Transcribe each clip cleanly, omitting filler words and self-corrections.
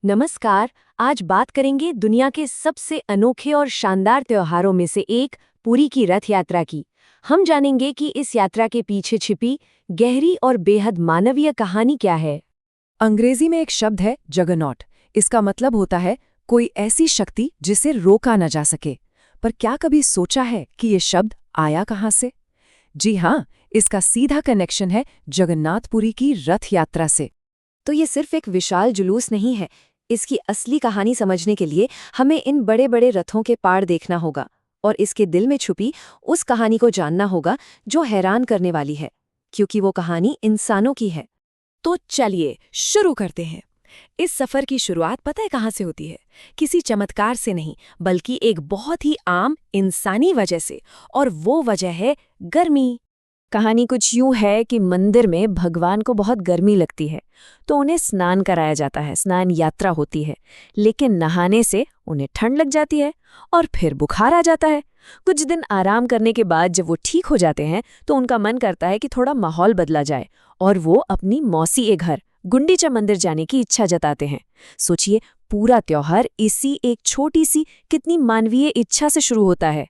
नमस्कार। आज बात करेंगे दुनिया के सबसे अनोखे और शानदार त्योहारों में से एक पुरी की रथ यात्रा की। हम जानेंगे कि इस यात्रा के पीछे छिपी गहरी और बेहद मानवीय कहानी क्या है। अंग्रेजी में एक शब्द है जगरनॉट। इसका मतलब होता है कोई ऐसी शक्ति जिसे रोका न जा सके। पर क्या कभी सोचा है कि ये शब्द आया कहाँ से? जी हाँ, इसका सीधा कनेक्शन है जगन्नाथपुरी की रथ यात्रा से। तो ये सिर्फ एक विशाल जुलूस नहीं है। इसकी असली कहानी समझने के लिए हमें इन बड़े बड़े रथों के पार देखना होगा और इसके दिल में छुपी उस कहानी को जानना होगा जो हैरान करने वाली है, क्योंकि वो कहानी इंसानों की है। तो चलिए शुरू करते हैं। इस सफर की शुरुआत पता है कहाँ से होती है? किसी चमत्कार से नहीं, बल्कि एक बहुत ही आम इंसानी वजह से। और वो वजह है गर्मी। कहानी कुछ यूं है कि मंदिर में भगवान को बहुत गर्मी लगती है, तो उन्हें स्नान कराया जाता है, स्नान यात्रा होती है। लेकिन नहाने से उन्हें ठंड लग जाती है और फिर बुखार आ जाता है। कुछ दिन आराम करने के बाद जब वो ठीक हो जाते हैं तो उनका मन करता है कि थोड़ा माहौल बदला जाए और वो अपनी मौसी के घर गुंडीचा मंदिर जाने की इच्छा जताते हैं। सोचिए, पूरा त्योहार इसी एक छोटी सी कितनी मानवीय इच्छा से शुरू होता है।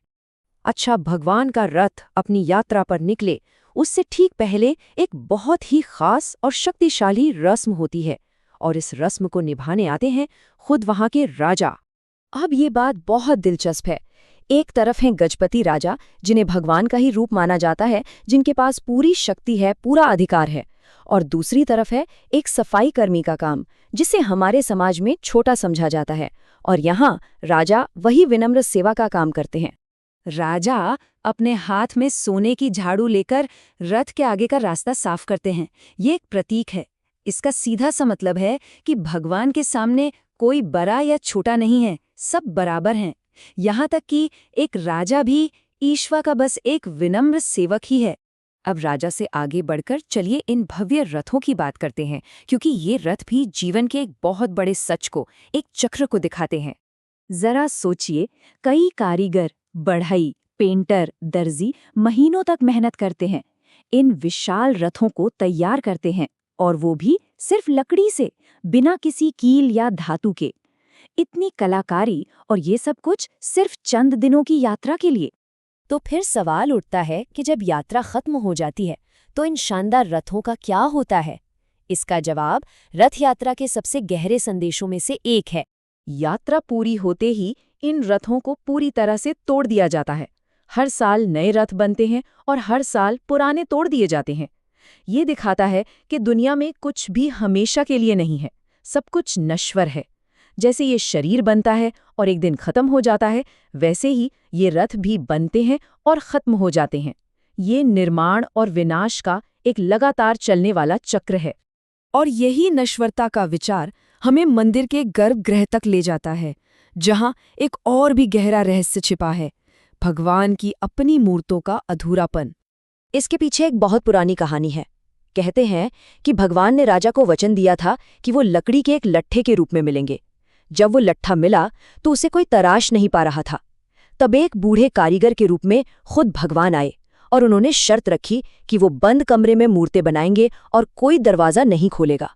अच्छा, भगवान का रथ अपनी यात्रा पर निकले उससे ठीक पहले एक बहुत ही खास और शक्तिशाली रस्म होती है, और इस रस्म को निभाने आते हैं खुद वहां के राजा। अब ये बात बहुत दिलचस्प है। एक तरफ हैं गजपति राजा, जिन्हें भगवान का ही रूप माना जाता है, जिनके पास पूरी शक्ति है, पूरा अधिकार है। और दूसरी तरफ है एक सफाई कर्मी का काम, जिसे हमारे समाज में छोटा समझा जाता है। और यहाँ राजा वही विनम्र सेवा का काम करते हैं। राजा अपने हाथ में सोने की झाड़ू लेकर रथ के आगे का रास्ता साफ करते हैं। ये एक प्रतीक है। इसका सीधा सा मतलब है कि भगवान के सामने कोई बड़ा या छोटा नहीं है, सब बराबर हैं। यहाँ तक कि एक राजा भी ईश्वर का बस एक विनम्र सेवक ही है। अब राजा से आगे बढ़कर चलिए इन भव्य रथों की बात करते हैं, क्योंकि ये रथ भी जीवन के एक बहुत बड़े सच को, एक चक्र को दिखाते हैं। जरा सोचिए, कई कारीगर, बढ़ई, पेंटर, दर्जी महीनों तक मेहनत करते हैं, इन विशाल रथों को तैयार करते हैं, और वो भी सिर्फ लकड़ी से, बिना किसी कील या धातु के। इतनी कलाकारी, और ये सब कुछ सिर्फ चंद दिनों की यात्रा के लिए। तो फिर सवाल उठता है कि जब यात्रा खत्म हो जाती है तो इन शानदार रथों का क्या होता है? इसका जवाब रथ यात्रा के सबसे गहरे संदेशों में से एक है। यात्रा पूरी होते ही इन रथों को पूरी तरह से तोड़ दिया जाता है। हर साल नए रथ बनते हैं और हर साल पुराने तोड़ दिए जाते हैं। ये दिखाता है कि दुनिया में कुछ भी हमेशा के लिए नहीं है, सब कुछ नश्वर है। जैसे ये शरीर बनता है और एक दिन खत्म हो जाता है, वैसे ही ये रथ भी बनते हैं और खत्म हो जाते हैं। ये निर्माण और विनाश का एक लगातार चलने वाला चक्र है। और यही नश्वरता का विचार हमें मंदिर के गर्भगृह तक ले जाता है, जहाँ एक और भी गहरा रहस्य छिपा है, भगवान की अपनी मूर्तों का अधूरापन। इसके पीछे एक बहुत पुरानी कहानी है। कहते हैं कि भगवान ने राजा को वचन दिया था कि वो लकड़ी के एक लट्ठे के रूप में मिलेंगे। जब वो लट्ठा मिला तो उसे कोई तराश नहीं पा रहा था। तब एक बूढ़े कारीगर के रूप में खुद भगवान आए और उन्होंने शर्त रखी कि वो बंद कमरे में मूर्तें बनाएंगे और कोई दरवाज़ा नहीं खोलेगा।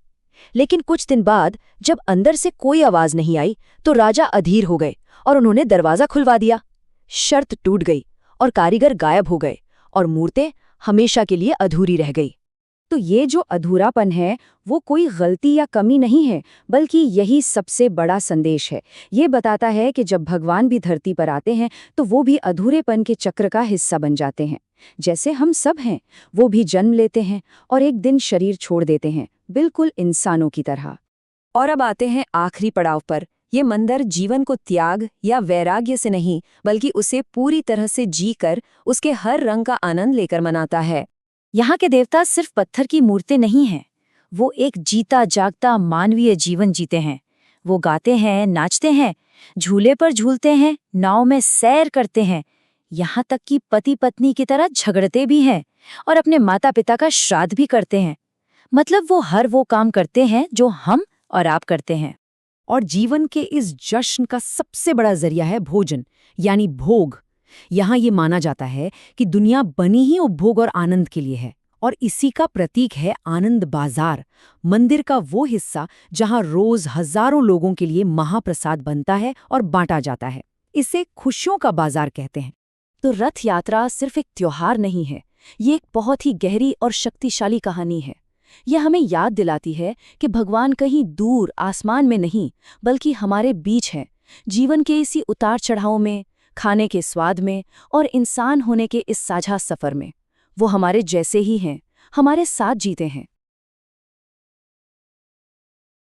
लेकिन कुछ दिन बाद जब अंदर से कोई आवाज़ नहीं आई तो राजा अधीर हो गए और उन्होंने दरवाज़ा खुलवा दिया। शर्त टूट गई और कारीगर गायब हो गए और मूर्तें हमेशा के लिए अधूरी रह गई। तो ये जो अधूरापन है वो कोई गलती या कमी नहीं है, बल्कि यही सबसे बड़ा संदेश है। ये बताता है कि जब भगवान भी धरती पर आते हैं तो वो भी अधूरेपन के चक्र का हिस्सा बन जाते हैं। जैसे हम सब हैं, वो भी जन्म लेते हैं और एक दिन शरीर छोड़ देते हैं, बिल्कुल इंसानों की तरह। और अब आते हैं आखिरी पड़ाव पर। ये मंदिर जीवन को त्याग या वैराग्य से नहीं, बल्कि उसे पूरी तरह से जीकर उसके हर रंग का आनंद लेकर मनाता है। यहाँ के देवता सिर्फ पत्थर की मूर्तें नहीं हैं, वो एक जीता जागता मानवीय जीवन जीते हैं। वो गाते हैं, नाचते हैं, झूले पर झूलते हैं, नाव में सैर करते हैं, यहाँ तक कि पति पत्नी की तरह झगड़ते भी हैं और अपने माता पिता का श्राद्ध भी करते हैं। मतलब वो हर वो काम करते हैं जो हम और आप करते हैं। और जीवन के इस जश्न का सबसे बड़ा जरिया है भोजन, यानी भोग। यहाँ ये माना जाता है कि दुनिया बनी ही उपभोग और आनंद के लिए है, और इसी का प्रतीक है आनंद बाजार, मंदिर का वो हिस्सा जहां रोज हजारों लोगों के लिए महाप्रसाद बनता है और बांटा जाता है। इसे खुशियों का बाजार कहते हैं। तो रथ यात्रा सिर्फ एक त्योहार नहीं है, ये एक बहुत ही गहरी और शक्तिशाली कहानी है। यह हमें याद दिलाती है कि भगवान कहीं दूर आसमान में नहीं, बल्कि हमारे बीच हैं, जीवन के इसी उतार चढ़ाव में, खाने के स्वाद में और इंसान होने के इस साझा सफर में। वो हमारे जैसे ही हैं, हमारे साथ जीते हैं।